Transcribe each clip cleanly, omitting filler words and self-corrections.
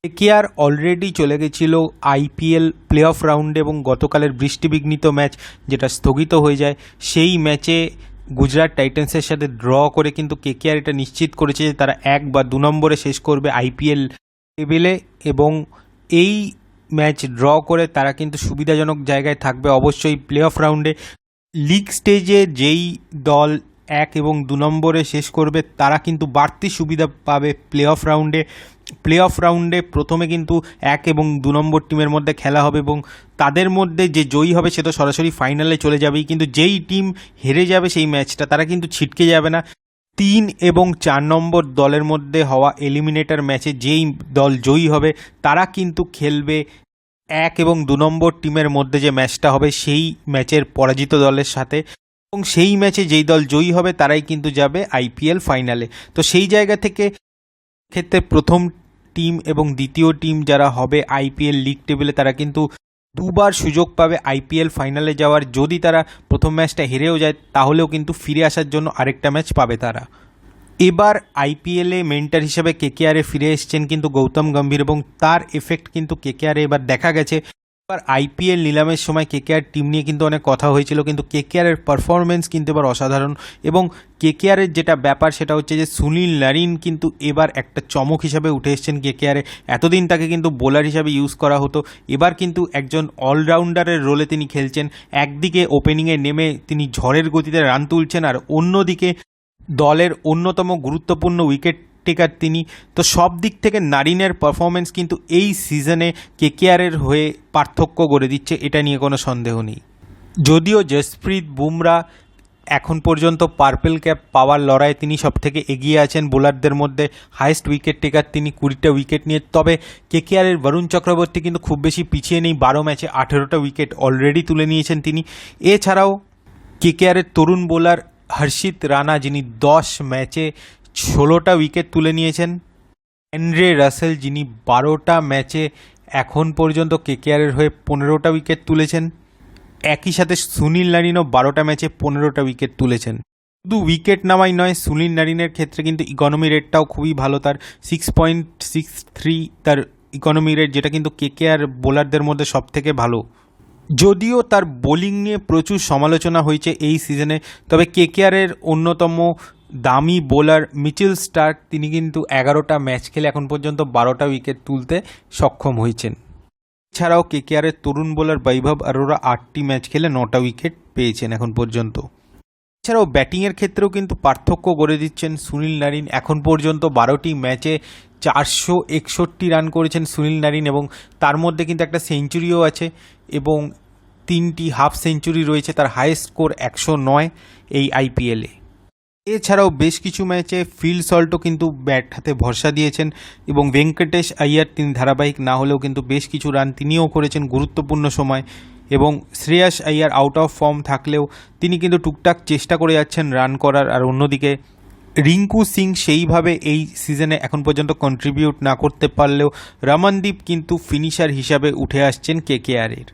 KKR already চলে গেছিল IPL play of রাউন্ডে এবং গতকালের বৃষ্টিবিঘ্নিত ম্যাচ যেটা স্থগিত হয়ে যায় সেই ম্যাচে গুজরাট টাইটান্সের সাথে ড্র করে কিন্তু কেকেআর এটা নিশ্চিত করেছে যে তারা 1 বা 2 নম্বরে শেষ করবে আইপিএল টেবিলে এবং এই ম্যাচ ড্র করে তারা কিন্তু সুবিধাজনক জায়গায় থাকবে অবশ্যই প্লে অফ রাউন্ডে। লিগ স্টেজে যেই দল 1 এবং 2 নম্বরে শেষ করবে তারা কিন্তু বাড়তি সুবিধা পাবে প্লে অফ রাউন্ডে প্রথমে কিন্তু 1 এবং 2 নম্বর টিমের মধ্যে খেলা হবে এবং তাদের মধ্যে যে জয়ী হবে সে তো সরাসরি ফাইনালে চলে যাবেই, কিন্তু যেই টিম হেরে যাবে সেই ম্যাচটা তারা কিন্তু ছিটকে যাবে না। 3 এবং 4 নম্বর দলের মধ্যে হওয়া এলিমিনেটর ম্যাচে যেই দল জয়ী হবে তারা কিন্তু খেলবে 1 এবং 2 নম্বর টিমের মধ্যে যে ম্যাচটা হবে সেই ম্যাচের পরাজিত দলের সাথে এবং সেই ম্যাচে যেই দল জয়ী হবে তারাই কিন্তু যাবে আইপিএল ফাইনালে। তো সেই জায়গা থেকে ক্ষেত্রে প্রথম টিম এবং দ্বিতীয় টিম যারা হবে আইপিএল লিগ টেবিলে তারা কিন্তু দুবার সুযোগ পাবে আইপিএল ফাইনালে যাওয়ার। যদি তারা প্রথম ম্যাচটা হেরেও যায় তাহলেও কিন্তু ফিরে আসার জন্য আরেকটা ম্যাচ পাবে তারা। এবার আইপিএলে মেন্টর হিসেবে কেকেআরে ফিরে এসেছেন কিন্তু গৌতম গম্ভীর এবং তার এফেক্ট কিন্তু কেকেআরে এবার দেখা গেছে। এবার আইপিএল নিলামের সময় কেকেআর টিম নিয়ে কিন্তু অনেক কথা হয়েছিল, কিন্তু কেকেআরের পারফরমেন্স কিন্তু এবার অসাধারণ এবং কেকেআরের যেটা ব্যাপার সেটা হচ্ছে যে সুনীল নারিন কিন্তু এবার একটা চমক হিসাবে উঠে এসেছেন কেকেআরে। এতদিন তাকে কিন্তু বোলার হিসাবে ইউজ করা হতো, এবার কিন্তু একজন অলরাউন্ডারের রোলে তিনি খেলছেন। একদিকে ওপেনিংয়ে নেমে তিনি ঝড়ের গতিতে রান তুলছেন আর অন্যদিকে দলের অন্যতম গুরুত্বপূর্ণ উইকেট টেকার তিনি। তো সব দিক থেকে নারিনের পারফরমেন্স কিন্তু এই সিজনে কেকেআরের হয়ে পার্থক্য গড়ে দিচ্ছে, এটা নিয়ে কোনো সন্দেহ নেই। যদিও জসপ্রীত বুমরা এখন পর্যন্ত পার্পেল ক্যাপ পাওয়ার লড়াইয়ে তিনি সবথেকে এগিয়ে আছেন বোলারদের মধ্যে, হাইয়েস্ট উইকেট টেকার তিনি 20টা উইকেট নিয়ে, তবে কেকেআরের বরুণ চক্রবর্তী কিন্তু খুব বেশি পিছিয়ে নেই, 12 ম্যাচে 18টা উইকেট অলরেডি তুলে নিয়েছেন তিনি। এছাড়াও কেকেআরের তরুণ বোলার হর্ষিত রানা যিনি 10 ম্যাচে 16টা উইকেট তুলে নিয়েছেন, অ্যান্ড্রে রাসেল যিনি 12টা ম্যাচে এখন পর্যন্ত কেকেআরের হয়ে 15টা উইকেট তুলেছেন, একই সাথে সুনীল নারিনও 12টা ম্যাচে 15টা উইকেট তুলেছেন। শুধু উইকেট নামাই নয়, সুনীল নারিনের ক্ষেত্রে কিন্তু ইকোনমি রেটটাও খুবই ভালো, তার 6.63 তার ইকোনমি রেট, যেটা কিন্তু কেকেআর বোলারদের মধ্যে সবথেকে ভালো। যদিও তার বোলিং নিয়ে প্রচুর সমালোচনা হয়েছে এই সিজনে, তবে কেকেআরের অন্যতম দামি বোলার মিচেল স্টার্ক তিনি কিন্তু 11টা ম্যাচ খেলে এখন পর্যন্ত 12টা উইকেট তুলতে সক্ষম হয়েছেন। এছাড়াও কেকেআরের তরুণ বোলার বৈভব অরোরা 8টি ম্যাচ খেলে 9টা উইকেট পেয়েছেন এখন পর্যন্ত। এছাড়াও ব্যাটিংয়ের ক্ষেত্রেও কিন্তু পার্থক্য গড়ে দিচ্ছেন সুনীল নারিন। এখন পর্যন্ত 12টি ম্যাচে 461 রান করেছেন সুনীল নারিন এবং তার মধ্যে কিন্তু একটা সেঞ্চুরিও আছে এবং 3টি হাফ সেঞ্চুরি রয়েছে, তার হাইয়েস্ট স্কোর 109 এই আইপিএলে। এছাড়াও বেশ কিছু ম্যাচে ফিল সল্টও কিন্তু ব্যাট হাতে ভরসা দিয়েছেন এবং ভেঙ্কটেশ আইয়ার তিনি ধারাবাহিক না হলেও কিন্তু বেশ কিছু রান তিনিও করেছেন গুরুত্বপূর্ণ সময় এবং Shreyas Iyer out of form থাকলেও তিনি কিন্তু টুকটাক চেষ্টা করে যাচ্ছেন রান করার। আর অন্যদিকে রিঙ্কু সিং সেইভাবে এই সিজনে এখন পর্যন্ত কন্ট্রিবিউট না করতে পারলেও রমনদীপ কিন্তু ফিনিশার হিসাবে উঠে আসছেন কেকেআরের।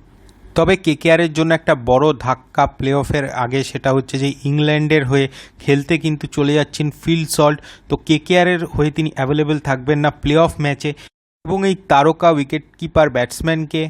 তবে কেকেআরের জন্য একটা বড় ধাক্কা প্লে অফের আগে, সেটা হচ্ছে যে ইংল্যান্ডের হয়ে খেলতে কিন্তু চলে যাচ্ছেন ফিল সল্ট। তো কেকেআরের হয়ে তিনি অ্যাভেলেবেল থাকবেন না প্লে অফ ম্যাচে এবং এই তারকা উইকেট কিপার ব্যাটসম্যানকে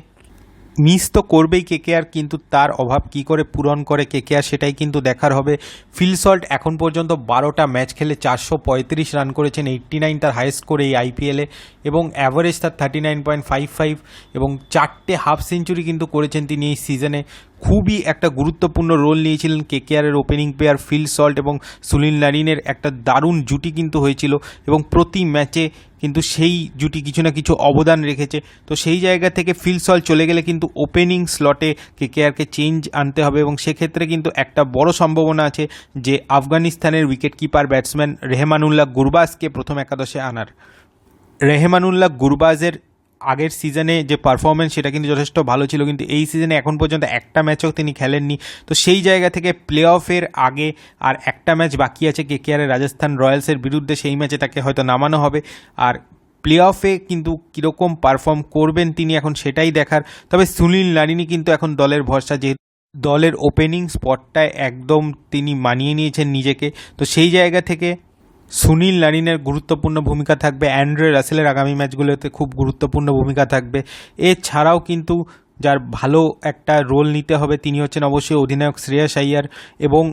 মিস তো করবেই কেকেআর, কিন্তু তার অভাব কি করে পূরণ করে কেকেআর সেটাই কিন্তু দেখার হবে। ফিল সল্ট এখন পর্যন্ত 12টা ম্যাচ খেলে 435 রান করেছেন, 89 তার হাইয়েস্ট স্কোর এই আইপিএলে এবং অ্যাভারেজ তার 39.55 এবং 4টে হাফ সেঞ্চুরি কিন্তু করেছেন তিনি এই সিজনে। খুবই একটা গুরুত্বপূর্ণ রোল নিয়েছিলেন কেকেআরের ওপেনিং প্লেয়ার ফিল সল্ট এবং সুনীল নারিনের একটা দারুণ জুটি কিন্তু হয়েছিল এবং প্রতি ম্যাচে কিন্তু সেই জুটি কিছু না কিছু অবদান রেখেছে। তো সেই জায়গা থেকে ফিল সল্ট চলে গেলে কিন্তু ওপেনিং স্লটে কেকেআরকে চেঞ্জ আনতে হবে এবং সেক্ষেত্রে কিন্তু একটা বড় সম্ভাবনা আছে যে আফগানিস্তানের উইকেট কিপার ব্যাটসম্যান রেহমানুল্লাহ গুরবাজকে প্রথম একাদশে আনার। রেহমানুল্লাহ গুরবাজের আগের সিজনে যে পারফরমেন্স সেটা কিন্তু যথেষ্ট ভালো ছিল, কিন্তু এই সিজনে এখন পর্যন্ত একটা ম্যাচও তিনি খেলেননি। তো সেই জায়গা থেকে প্লে অফের আগে আর একটা ম্যাচ বাকি আছে কেকেআরের রাজস্থান রয়্যালসের বিরুদ্ধে, সেই ম্যাচে তাকে হয়তো নামানো হবে আর প্লে অফে কিন্তু কীরকম পারফর্ম করবেন তিনি এখন সেটাই দেখার। তবে সুনীল নারিনই কিন্তু এখন দলের ভরসা, যেহেতু দলের ওপেনিং স্পটটায় একদম তিনি মানিয়ে নিয়েছেন নিজেকে। তো সেই জায়গা থেকে সুনীল নারিনের গুরুত্বপূর্ণ ভূমিকা থাকবে, অ্যান্ড্রে রাসেলের আগামী ম্যাচগুলোতে খুব গুরুত্বপূর্ণ ভূমিকা থাকবে। এছাড়াও কিন্তু যার ভালো একটা রোল নিতে হবে তিনি হচ্ছেন অবশ্যই অধিনায়ক শ্রেয়াস আইয়ার, এবং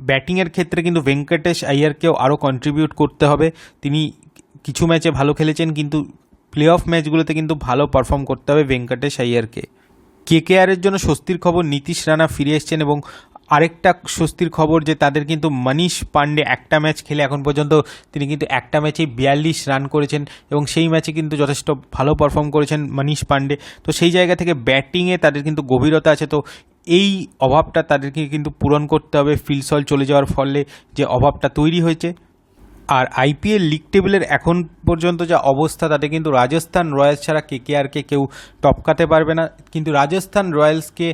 ব্যাটিংয়ের ক্ষেত্রে কিন্তু ভেঙ্কটেশ আইয়ারকেও আরও কন্ট্রিবিউট করতে হবে। তিনি কিছু ম্যাচে ভালো খেলেছেন, কিন্তু প্লে অফ ম্যাচগুলোতে কিন্তু ভালো পারফর্ম করতে হবে ভেঙ্কটেশ আইয়ারকে। কেকেআরের জন্য স্বস্তির খবর, নীতিশ রানা ফিরে এসছেন, এবং আরেকটা স্বস্তির খবর যে তাদের কিন্তু মনীষ পান্ডে একটা ম্যাচ খেলে এখন পর্যন্ত তিনি কিন্তু একটা ম্যাচেই 42 রান করেছেন, এবং সেই ম্যাচে কিন্তু যথেষ্ট ভালো পারফর্ম করেছেন মনীষ পান্ডে। তো সেই জায়গা থেকে ব্যাটিংয়ে তাদের কিন্তু গভীরতা আছে, তো এই অভাবটা তাদেরকে কিন্তু পূরণ করতে হবে ফিল সল্ট চলে যাওয়ার ফলে যে অভাবটা তৈরি হয়েছে। আর আইপিএল লিগ টেবিলের এখন পর্যন্ত যা অবস্থা তাতে কিন্তু রাজস্থান রয়্যালস ছাড়া কেকেআরকে কেউ টপকাতে পারবে না। কিন্তু রাজস্থান রয়্যালসকে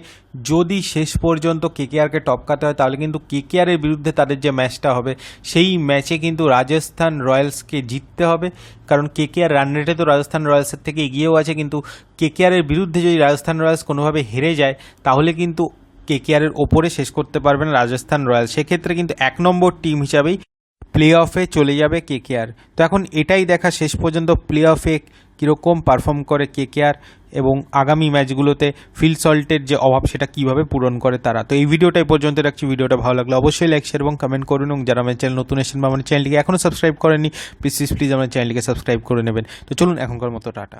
যদি শেষ পর্যন্ত কেকেআরকে টপকাতে হয় তাহলে কিন্তু কেকেআরের বিরুদ্ধে তাদের যে ম্যাচটা হবে সেই ম্যাচে কিন্তু রাজস্থান রয়্যালসকে জিততে হবে, কারণ কেকেআর রান রেটে তো রাজস্থান রয়্যালসের থেকে এগিয়েও আছে। কিন্তু কেকেআরের বিরুদ্ধে যদি রাজস্থান রয়্যালস কোনোভাবে হেরে যায় তাহলে কিন্তু কেকেআরের ওপরে শেষ করতে পারবে না রাজস্থান রয়্যালস। সেক্ষেত্রে কিন্তু 1 নম্বর টিম হিসাবেই প্লে অফে চলে যাবে কেকেআর। তো এখন এটাই দেখা শেষ পর্যন্ত প্লে অফে কীরকম পারফর্ম করে কেকেআর, এবং আগামী ম্যাচগুলোতে ফিল সল্টের যে অভাব সেটা কীভাবে পূরণ করে তারা। তো এই ভিডিওটাই পর্যন্ত রাখছি। ভিডিওটা ভালো লাগলে অবশ্যই লাইক, শেয়ার এবং কমেন্ট করুন, এবং যারা আমার চ্যানেল নতুন এসেছেন বা আমার চ্যানেলটিকে এখনও সাবস্ক্রাইব করেননি প্লিজ আমার চ্যানেলটিকে সাবস্ক্রাইব করে নেবেন। তো চলুন এখনকার মতো টাটা।